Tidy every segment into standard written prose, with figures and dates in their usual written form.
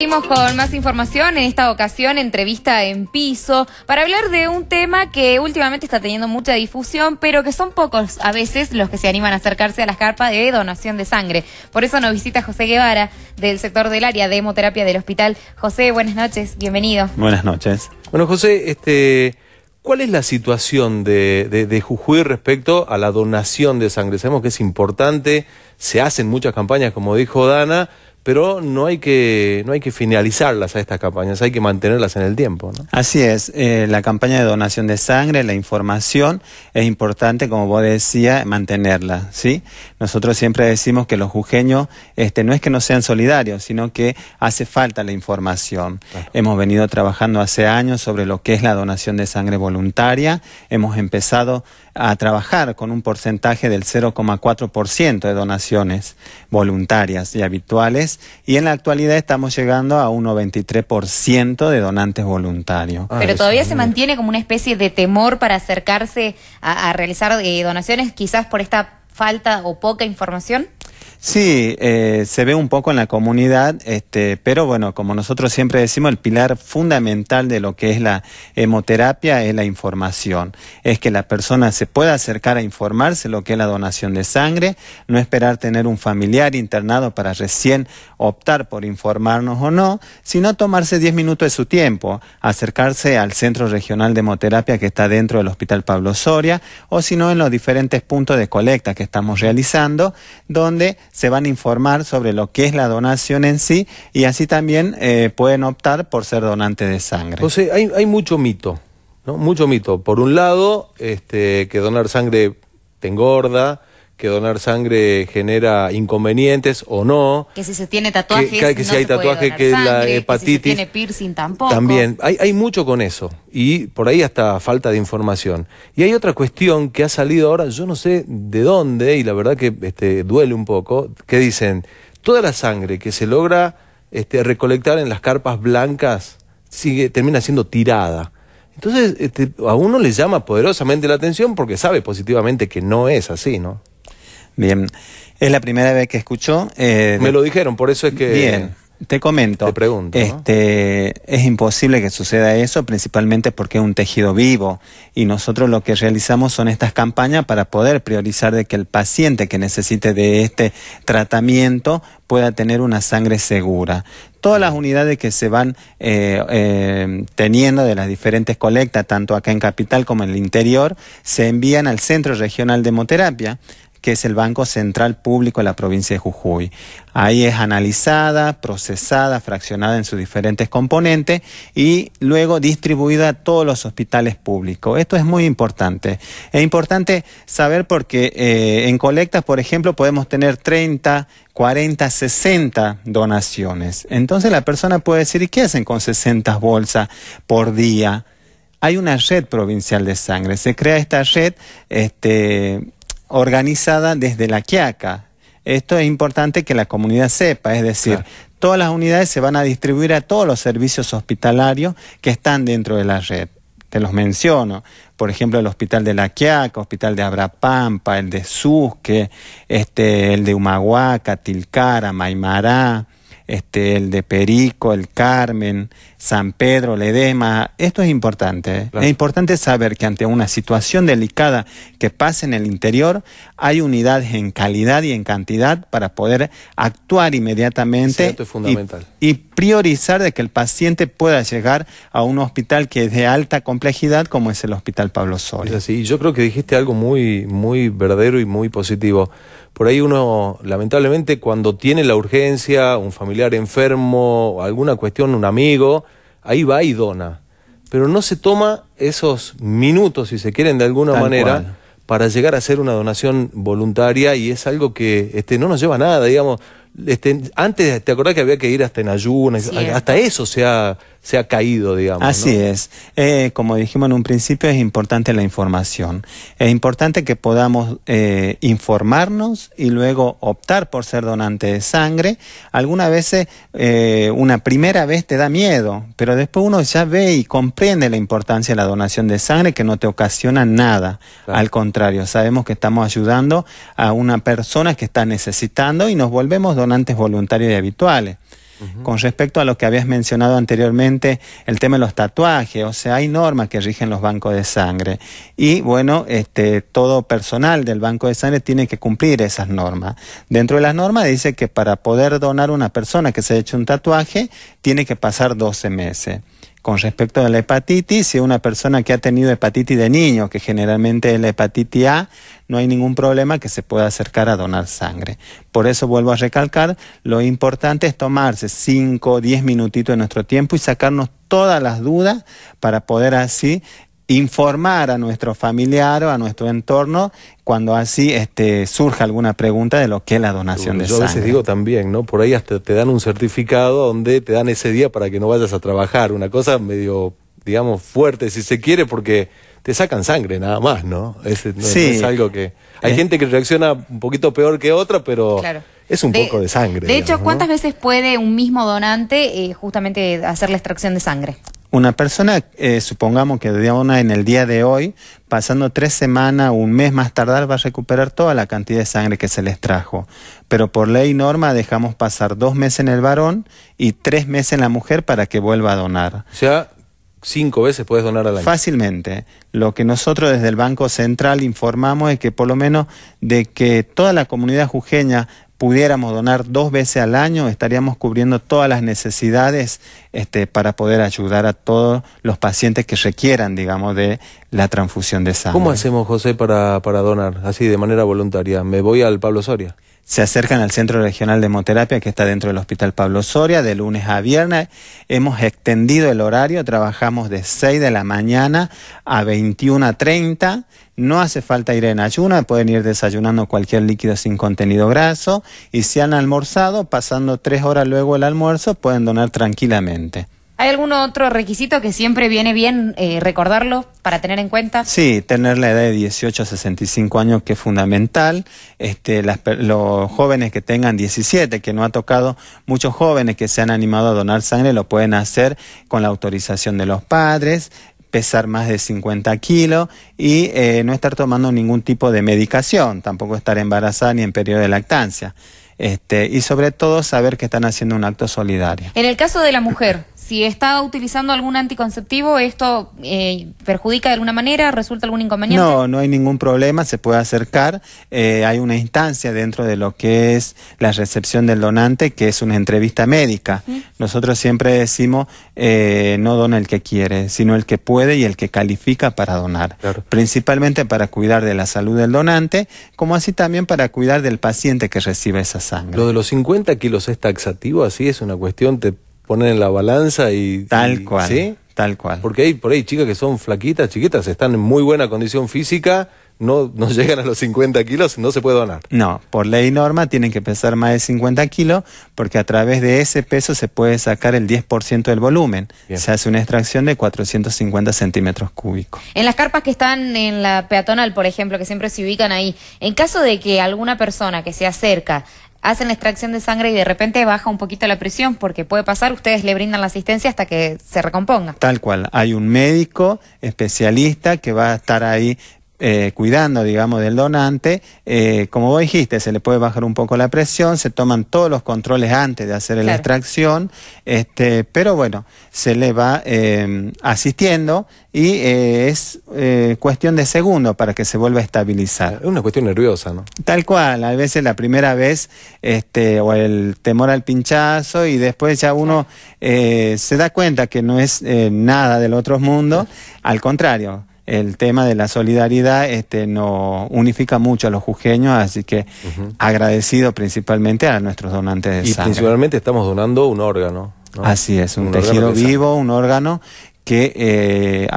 Seguimos con más información, en esta ocasión entrevista en piso, para hablar de un tema que últimamente está teniendo mucha difusión, pero que son pocos a veces los que se animan a acercarse a las carpas de donación de sangre. Por eso nos visita José Guevara, del sector del área de hemoterapia del hospital. José, buenas noches, bienvenido. Buenas noches. Bueno, José, ¿cuál es la situación de Jujuy respecto a la donación de sangre? Sabemos que es importante, se hacen muchas campañas, como dijo Dana, pero no hay que finalizarlas a estas campañas, hay que mantenerlas en el tiempo, ¿no? Así es, la campaña de donación de sangre, la información, es importante, como vos decías, mantenerla, ¿sí? Nosotros siempre decimos que los jujeños no es que no sean solidarios, sino que hace falta la información. Claro. Hemos venido trabajando hace años sobre lo que es la donación de sangre voluntaria, hemos empezado a trabajar con un porcentaje del 0,4% de donaciones voluntarias y habituales, y en la actualidad estamos llegando a un 93% de donantes voluntarios. Pero todavía se mantiene como una especie de temor para acercarse a realizar donaciones, quizás por esta falta o poca información. Sí, se ve un poco en la comunidad, pero bueno, como nosotros siempre decimos, el pilar fundamental de lo que es la hemoterapia es la información. Es que la persona se pueda acercar a informarse lo que es la donación de sangre, no esperar tener un familiar internado para recién optar por informarnos o no, sino tomarse 10 minutos de su tiempo, acercarse al Centro Regional de Hemoterapia que está dentro del Hospital Pablo Soria, o si no en los diferentes puntos de colecta que estamos realizando, donde se van a informar sobre lo que es la donación en sí, y así también pueden optar por ser donantes de sangre. José, hay mucho mito, ¿no? Mucho mito. Por un lado, que donar sangre te engorda, que donar sangre genera inconvenientes o no. Que si se tiene tatuajes, que si hay tatuajes, que sangre, la hepatitis. Que si se tiene piercing tampoco. También, hay mucho con eso. Y por ahí hasta falta de información. Y hay otra cuestión que ha salido ahora, yo no sé de dónde, y la verdad que duele un poco, que dicen, toda la sangre que se logra recolectar en las carpas blancas termina siendo tirada. Entonces, a uno le llama poderosamente la atención porque sabe positivamente que no es así, ¿no? Bien, es la primera vez que escucho. Me lo dijeron, por eso es que... Bien, te comento. Te pregunto, ¿no? Es imposible que suceda eso, principalmente porque es un tejido vivo, y nosotros lo que realizamos son estas campañas para poder priorizar de que el paciente que necesite de este tratamiento pueda tener una sangre segura. Todas las unidades que se van teniendo de las diferentes colectas, tanto acá en Capital como en el interior, se envían al Centro Regional de Hemoterapia, que es el Banco Central Público de la provincia de Jujuy. Ahí es analizada, procesada, fraccionada en sus diferentes componentes y luego distribuida a todos los hospitales públicos. Esto es muy importante. Es importante saber porque en colectas, por ejemplo, podemos tener 30, 40, 60 donaciones. Entonces la persona puede decir, ¿y qué hacen con 60 bolsas por día? Hay una red provincial de sangre. Se crea esta red organizada desde la Quiaca. Esto es importante que la comunidad sepa, es decir, claro, todas las unidades se van a distribuir a todos los servicios hospitalarios que están dentro de la red. Te los menciono, por ejemplo, el Hospital de la Quiaca, Hospital de Abrapampa, el de Susque, el de Humahuaca, Tilcara, Maimará, el de Perico, el Carmen, San Pedro, Ledesma. Esto es importante. Claro. Es importante saber que ante una situación delicada que pase en el interior, hay unidades en calidad y en cantidad para poder actuar inmediatamente. Sí, esto es fundamental. Y priorizar de que el paciente pueda llegar a un hospital que es de alta complejidad como es el Hospital Pablo Soria. Es así. Yo creo que dijiste algo muy, muy verdadero y muy positivo. Por ahí uno, lamentablemente, cuando tiene la urgencia, un familiar enfermo, alguna cuestión, un amigo, ahí va y dona. Pero no se toma esos minutos, si se quieren, de alguna manera, para llegar a hacer una donación voluntaria, y es algo que no nos lleva a nada, digamos. Antes, ¿te acordás que había que ir hasta en ayunas? Sí, hasta eso se ha caído, digamos. Así, ¿no? Es. Como dijimos en un principio, es importante la información. Es importante que podamos informarnos y luego optar por ser donante de sangre. Algunas veces, una primera vez te da miedo, pero después uno ya ve y comprende la importancia de la donación de sangre, que no te ocasiona nada. Claro. Al contrario, sabemos que estamos ayudando a una persona que está necesitando y nos volvemos donantes voluntarios y habituales. Con respecto a lo que habías mencionado anteriormente, el tema de los tatuajes, o sea, hay normas que rigen los bancos de sangre y bueno, todo personal del banco de sangre tiene que cumplir esas normas. Dentro de las normas dice que para poder donar una persona que se ha hecho un tatuaje, tiene que pasar 12 meses. Con respecto a la hepatitis, si una persona que ha tenido hepatitis de niño, que generalmente es la hepatitis A, no hay ningún problema que se pueda acercar a donar sangre. Por eso vuelvo a recalcar, lo importante es tomarse 5 o 10 minutitos de nuestro tiempo y sacarnos todas las dudas para poder así informar a nuestro familiar o a nuestro entorno cuando así surja alguna pregunta de lo que es la donación de sangre. Yo a veces digo también, ¿no? Por ahí hasta te dan un certificado donde te dan ese día para que no vayas a trabajar. Una cosa medio, digamos, fuerte si se quiere, porque te sacan sangre nada más, ¿no? No es algo que... Hay gente que reacciona un poquito peor que otra, pero... Claro. Es un poco de sangre. De hecho, ¿cuántas veces puede un mismo donante justamente hacer la extracción de sangre? Una persona, supongamos que dona en el día de hoy, pasando 3 semanas o un mes más tardar, va a recuperar toda la cantidad de sangre que se les trajo. Pero por ley y norma dejamos pasar 2 meses en el varón y 3 meses en la mujer para que vuelva a donar. O sea, 5 veces puedes donar al año. Fácilmente. Lo que nosotros desde el Banco Central informamos es que por lo menos de que toda la comunidad jujeña pudiéramos donar 2 veces al año, estaríamos cubriendo todas las necesidades para poder ayudar a todos los pacientes que requieran, digamos, de la transfusión de sangre. ¿Cómo hacemos, José, para donar, así de manera voluntaria? ¿Me voy al Pablo Soria? Se acercan al Centro Regional de Hemoterapia que está dentro del Hospital Pablo Soria, de lunes a viernes. Hemos extendido el horario, trabajamos de 6 de la mañana a 21:30. No hace falta ir en ayuno, pueden ir desayunando cualquier líquido sin contenido graso. Y si han almorzado, pasando 3 horas luego el almuerzo, pueden donar tranquilamente. ¿Hay algún otro requisito que siempre viene bien recordarlo para tener en cuenta? Sí, tener la edad de 18 a 65 años, que es fundamental. Los jóvenes que tengan 17, que no ha tocado, muchos jóvenes que se han animado a donar sangre lo pueden hacer con la autorización de los padres, pesar más de 50 kilos y no estar tomando ningún tipo de medicación, tampoco estar embarazada ni en periodo de lactancia. Y sobre todo saber que están haciendo un acto solidario. En el caso de la mujer, si está utilizando algún anticonceptivo, ¿esto perjudica de alguna manera? ¿Resulta algún inconveniente? No, no hay ningún problema, se puede acercar. Hay una instancia dentro de lo que es la recepción del donante, que es una entrevista médica. Nosotros siempre decimos, no dona el que quiere, sino el que puede y el que califica para donar. Claro. Principalmente para cuidar de la salud del donante, como así también para cuidar del paciente que recibe esa sangre. Lo de los 50 kilos es taxativo, así es una cuestión, te ponen en la balanza y... Tal cual, ¿sí? Tal cual. Porque hay por ahí chicas que son flaquitas, chiquitas, están en muy buena condición física, no llegan a los 50 kilos, no se puede donar. No, por ley y norma tienen que pesar más de 50 kilos, porque a través de ese peso se puede sacar el 10% del volumen. Bien. Se hace una extracción de 450 centímetros cúbicos. En las carpas que están en la peatonal, por ejemplo, que siempre se ubican ahí, en caso de que alguna persona que se acerca hacen la extracción de sangre y de repente baja un poquito la presión, porque puede pasar, ustedes le brindan la asistencia hasta que se recomponga. Tal cual, hay un médico especialista que va a estar ahí cuidando, digamos, del donante. Como vos dijiste, se le puede bajar un poco la presión, se toman todos los controles antes de hacer la extracción, pero bueno, se le va asistiendo y es cuestión de segundos para que se vuelva a estabilizar. Es una cuestión nerviosa, ¿no? Tal cual, a veces la primera vez o el temor al pinchazo y después ya uno se da cuenta que no es nada del otro mundo, al contrario. El tema de la solidaridad nos unifica mucho a los jujeños, así que agradecido principalmente a nuestros donantes de sangre. Y principalmente estamos donando un órgano, ¿no? Así es, un tejido vivo, un órgano que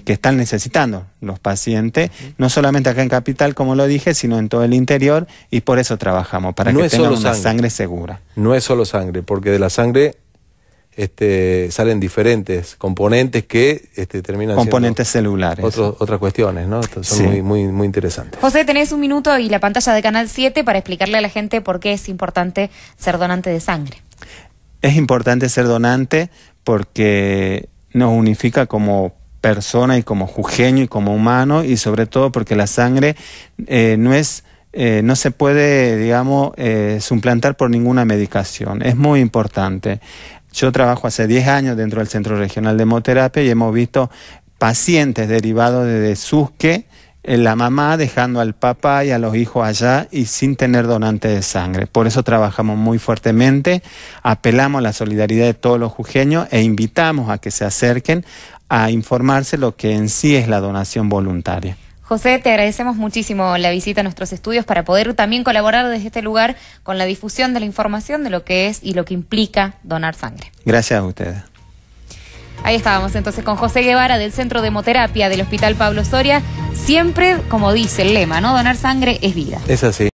están necesitando los pacientes, no solamente acá en Capital, como lo dije, sino en todo el interior, y por eso trabajamos, para que tengan una sangre segura. No es solo sangre, porque de la sangre salen diferentes componentes que terminan componentes celulares. Otras cuestiones, ¿no? Son muy interesantes. José, tenés un minuto y la pantalla de Canal 7 para explicarle a la gente por qué es importante ser donante de sangre. Es importante ser donante porque nos unifica como persona y como jujeño y como humano, y sobre todo porque la sangre no es no se puede, digamos, suplantar por ninguna medicación. Es muy importante. Yo trabajo hace 10 años dentro del Centro Regional de Hemoterapia y hemos visto pacientes derivados de Susque, la mamá dejando al papá y a los hijos allá y sin tener donante de sangre. Por eso trabajamos muy fuertemente, apelamos a la solidaridad de todos los jujeños e invitamos a que se acerquen a informarse lo que en sí es la donación voluntaria. José, te agradecemos muchísimo la visita a nuestros estudios para poder también colaborar desde este lugar con la difusión de la información de lo que es y lo que implica donar sangre. Gracias a ustedes. Ahí estábamos entonces con José Guevara del Centro de Hemoterapia del Hospital Pablo Soria. Siempre, como dice el lema, ¿no? Donar sangre es vida. Es así.